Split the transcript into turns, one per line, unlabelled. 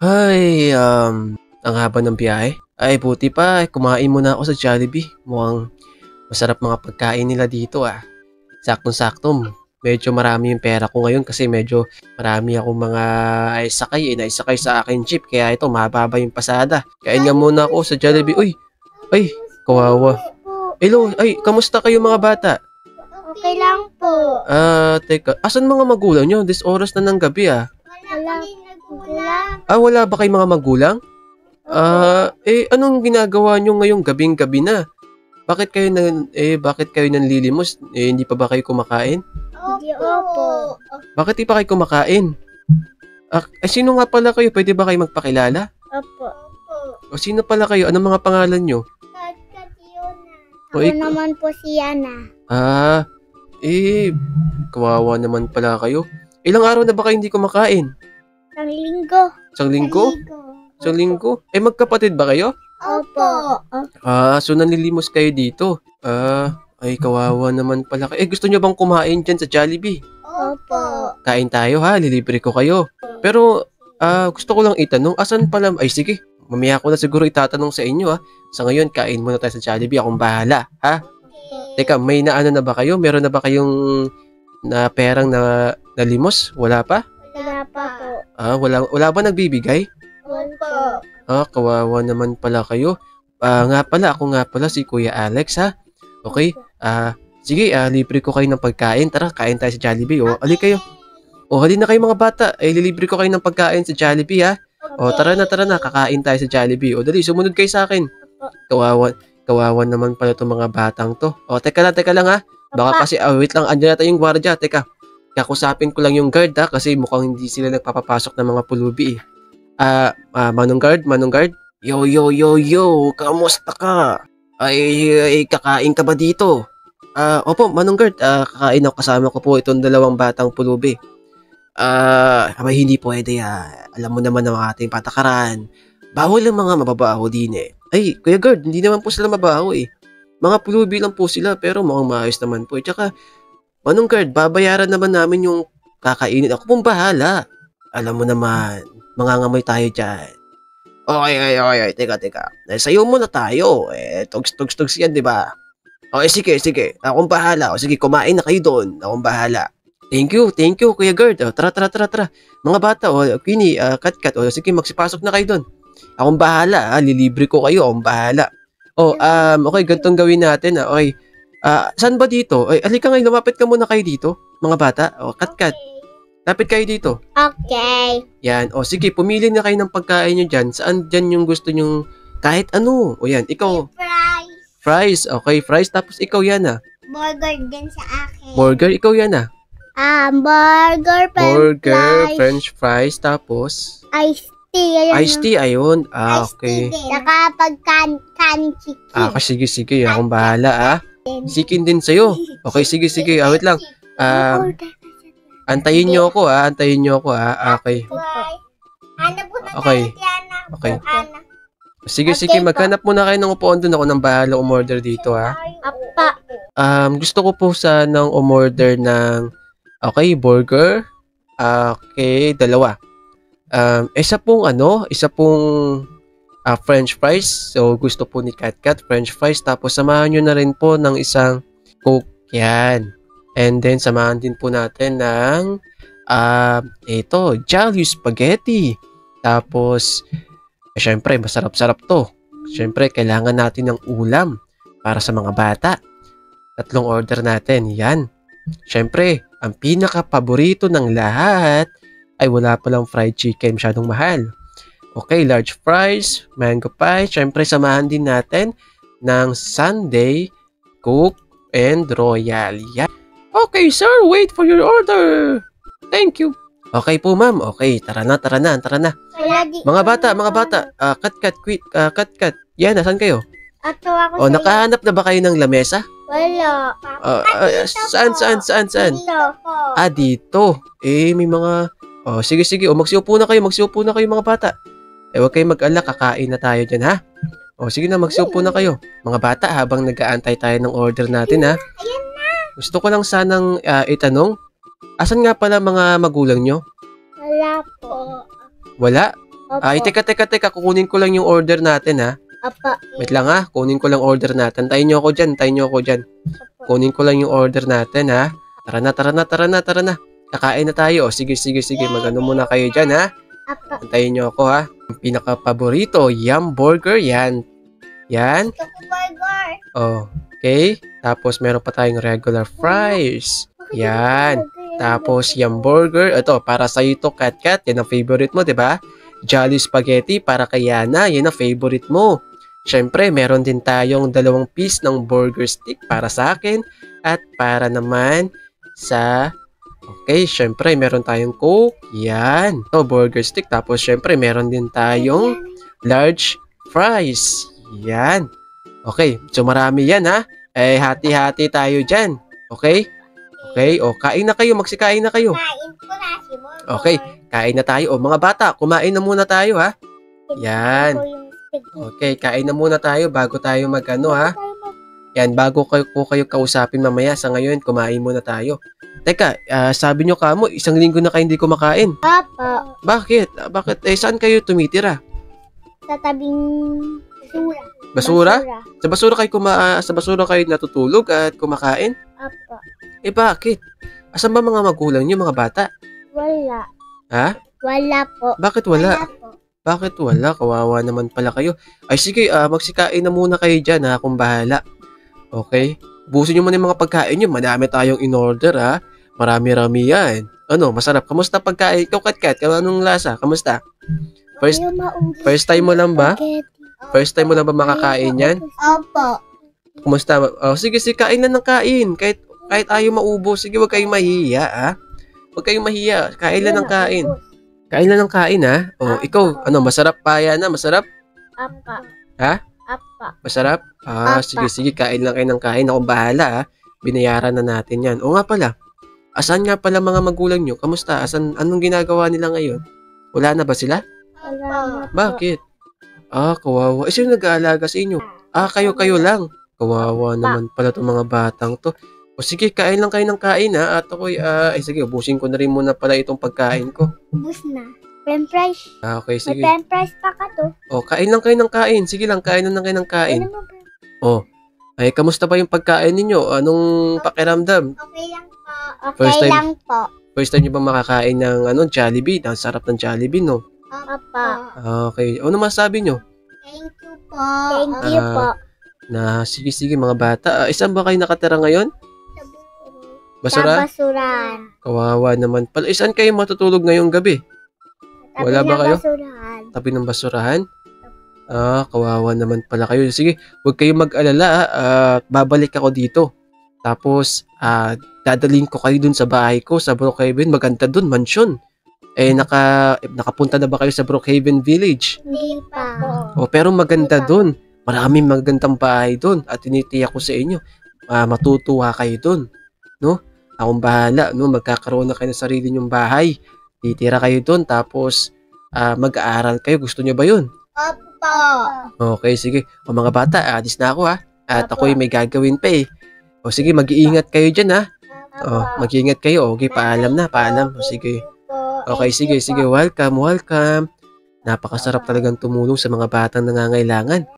Ay, ang haba ng biyahe. Ay, buti pa, kumain muna ako sa Jollibee. Mukhang masarap mga pagkain nila dito ah. Saktong-sakto, medyo marami yung pera ko ngayon kasi medyo marami akong mga naisakay sa akin jeep. Kaya ito, mababa yung pasada. Kain nga muna ako sa Jollibee. Uy, ay, kawawa. Hello, ay, kamusta kayo mga bata?
Okay lang po.
Teka, asan mga magulang nyo? This oras na ng gabi ah.
Wala kami nagulang.
Wala ba kayong mga magulang? Anong ginagawa nyo ngayong gabing-gabi na? Bakit kayo nanlilimos? Hindi pa ba kayo kumakain?
Opo.
Bakit di pa kayo kumakain? Sino nga pala kayo? Pwede ba kayo magpakilala?
Opo.
O sino pala kayo? Anong mga pangalan nyo?
Ako naman po si Yana.
Kawawa naman pala kayo. Ilang araw na ba kayo hindi kumakain?
Isang linggo.
Isang linggo? Isang linggo? Magkapatid ba kayo?
Opo.
So nanlilimos kayo dito. Kawawa naman pala kayo. Gusto nyo bang kumain dyan sa Jollibee?
Opo.
Kain tayo ha, lilibre ko kayo. Pero, gusto ko lang itanong, asan pala, sige, mamaya ko na siguro itatanong sa inyo ha. Sa ngayon, kain muna tayo sa Jollibee, akong bahala, ha? Teka, may naano na ba kayo? Meron na ba kayong na perang na limos? Wala pa?
Wala pa po.
Wala ba nagbibigay?
Opo.
Kawawa naman pala kayo. Ako nga pala si Kuya Alex ha. Okay? Sige, libre ko kayo ng pagkain. Tara, kain tayo sa Jollibee. Ali kayo. Hali na kayo mga bata. Lilibre ko kayo ng pagkain sa Jollibee ha. Tara na, kakain tayo sa Jollibee. Dali, sumunod kayo sa akin. Kawawa naman pala itong mga batang to. Teka lang ha. Baka kasi, wait lang, andyan natin yung gwardiya. Teka, kakusapin ko lang yung guard ha, kasi mukhang hindi sila nagpapapasok ng mga pulubi eh. Manong guard? Yo, kamusta ka? Kakain ka ba dito? Opo, Manong guard, kakain ako, kasama ko po itong dalawang batang pulubi. Hindi pwede alam mo naman ang ating patakaran. Bawal ang mga mababaho din eh. Kuya guard, hindi naman po sila mabaho eh. Mga pulubi lang po sila, pero mukhang maayos naman po. Tsaka, Manong guard, babayaran naman namin yung kakainin. Ako pong bahala. Alam mo naman, mangangamoy tayo dyan. Okay. Teka. Sayo muna tayo. Tugs yan, di ba? Sige. Akong bahala. Sige, kumain na kayo doon. Akong bahala. Thank you, Kuya Guard. Tara. Mga bata, Queenie, Kat. Sige, magsipasok na kayo doon. Akong bahala, lilibre ko kayo. Akong bahala. Okay, ganitong gawin natin. Okay. Saan ba dito? Alika ngayon, lumapit ka muna kayo dito. Mga bata. Kat. Lapit kayo dito.
Okay.
Yan. Sige, pumili na kayo ng pagkain nyo dyan. Saan dyan yung gusto nyong kahit ano? Yan, ikaw. Fries. Okay, fries. Tapos ikaw yan
Burger din sa akin.
Burger, ikaw yan
Burger,
French fries. Tapos
Iced tea.
Iced tea, ayun. Okay.
Saka pagkan chicken.
Sige. Akong bahala Chicken din sa'yo. Okay, sige. Wait lang. Antayin nyo ako Okay. Okay. Sige, maghanap muna kayo ng upuan doon. Ako nang bahala umorder dito
Apa.
Gusto ko po sanang umorder ng burger. Okay, dalawa. Isa pong French fries. So, gusto po ni Kat French fries. Tapos, samahan nyo na rin po ng isang Coke. Yan. And then, samahan din po natin ng Jolly Spaghetti. Tapos, syempre, masarap-sarap to. Syempre, kailangan natin ng ulam para sa mga bata. 3 order natin. Yan. Syempre, ang pinaka-paborito ng lahat ay wala palang fried chicken. Masyadong mahal. Okay, large fries, mango pie. Syempre, samahan din natin ng sundae, Coke, and Royal. Yan. Okay, sir. Wait for your order. Thank you. Okay po, ma'am. Okay, tara na. Mga bata. Kat. Yan, nasan kayo?
Ato ako
nakahanap na ba kayo ng lamesa?
Wala.
Saan? Dito. May mga... sige. Magsiupo na kayo mga bata. Huwag kayong mag-alala, kakain na tayo dyan, ha? Sige na, magsiupo na kayo. Mga bata, habang nag-aantay tayo ng order natin, ha?
Ayan na.
Gusto ko lang sanang itanong, asan nga pala mga magulang nyo?
Wala po.
Wala?
Opo.
Ay, teka. Kukunin ko lang yung order natin, ha?
Opo.
Wait lang, ha? Kunin ko lang order natin. Tayin nyo ako dyan. Kunin ko lang yung order natin, ha? Tara na. Kakain na tayo. Sige. Magano muna kayo dyan, ha?
Opo.
Antayin nyo ako, ha? Ang pinaka-paborito, Yum Burger, yan. Yan.
Gusto ko burger.
Oh, okay. Tapos, meron pa tayong regular fries. Yan. Tapos, Yum Burger. Ito, para sa'yo ito, Kat. Yan ang favorite mo, di ba? Jolly Spaghetti para kay Yana. Yan ang favorite mo. Siyempre, meron din tayong 2 piece ng burger stick para sa akin at para naman sa... Okay, syempre, meron tayong Coke. Yan. Ito, burger stick. Tapos, syempre, meron din tayong large fries. Yan. Okay, so marami yan, ha? Eh, hati-hati tayo dyan. Okay? Okay, o, kain na kayo. Magsikain na kayo.
Kain ko na si burger.
Okay, kain na tayo. O, mga bata, kumain na muna tayo, ha? Yan. Okay, kain na muna tayo bago tayo mag-ano, ha? Yan, bago ko kayo kausapin mamaya. Sa ngayon, kumain muna tayo. Teka, sabi nyo kamo, 1 linggo na kayo hindi kumakain.
Opo.
Bakit? Bakit? Eh, saan kayo tumitira?
Sa tabing
Basura? Sa basura kayo natutulog at kumakain?
Opo.
Eh, bakit? Asan ba mga magulang nyo, mga bata?
Wala.
Ha?
Wala po.
Bakit wala?
po.
Bakit wala? Kawawa naman pala kayo. Ay, sige, magsikain na muna kayo dyan, ha? Kung bahala. Okay? Busin nyo muna yung mga pagkain nyo. Madami tayong in-order, ha? Marami-rami yan. Ano, masarap. Kamusta pagkain? Ikaw, Kat, anong lasa? Kamusta? First time mo lang ba? First time mo lang ba makakain yan?
Opo.
Kumusta? Oh, sige, kain na ng kain. Kahit ayaw maubos. Sige, huwag kayong mahiya, ha? Huwag kayong mahiya. Kain lang ng kain. Kain lang ng kain, ha? Oh, ikaw, ano, masarap pa yan, ha? Masarap?
Apa.
Ha?
Apa.
Masarap?
Apa.
Sige, kain lang kayo ng kain. Ako bahala, ha? Binayaran na natin yan. O nga pala, asan nga pala mga magulang nyo? Kamusta? Anong ginagawa nila ngayon? Wala na ba sila?
Wala.
Bakit? Kawawa. Eh, sino nag-aalaga sa inyo? Kayo lang. Kawawa naman pala itong mga batang to. O sige, kain lang kayo ng kain, ha? At ako'y, sige, ubusin ko na rin muna pala itong pagkain ko.
Ubus na. French fries.
Okay,
May
sige.
French fries pa ka to.
O, kain lang kayo ng kain. Sige lang, kain lang kayo ng kain.
Ano ba?
O, ay, kamusta ba yung pagkain ninyo? Anong pakiramdam?
Okay lang po.
First
Okay
time-
lang po.
First time nyo ba makakain ng Jollibee? Ang sarap ng Jollibee, no?
Opo.
Okay. Ano masabi nyo?
Thank you po. Thank you po.
Sige, mga bata. Saan ba kayo nakatira ngayon?
Sa
Basura?
basuran.
Kawawa naman pala. Saan kayo matutulog ngayong gabi?
Tabi
Wala ba
ng
kayo?
Basurahan.
Tabi ng basurahan? Kawawa naman pala kayo. Sige, huwag kayong mag-alala. Babalik ako dito. Tapos, dadalhin ko kayo dun sa bahay ko, sa Brookhaven. Maganda dun, mansion. Eh, nakapunta na ba kayo sa Brookhaven Village?
Hindi pa.
Pero maganda dun. Maraming magandang bahay dun. At tinitiyak ko sa inyo, matutuwa kayo dun. No? Akong bahala. No? Magkakaroon na kayo ng sarili nyong bahay. Titira kayo dun. Tapos, mag-aaral kayo. Gusto nyo ba yun?
Opo.
Okay, sige. O mga bata, alis na ako, ha. At ako'y may gagawin pa eh. O sige, mag-iingat kayo dyan, ha. Mag-iingat kayo. Okay, paalam na. Paalam. O sige. Okay, sige. Welcome. Napakasarap talagang tumulong sa mga batang nangangailangan.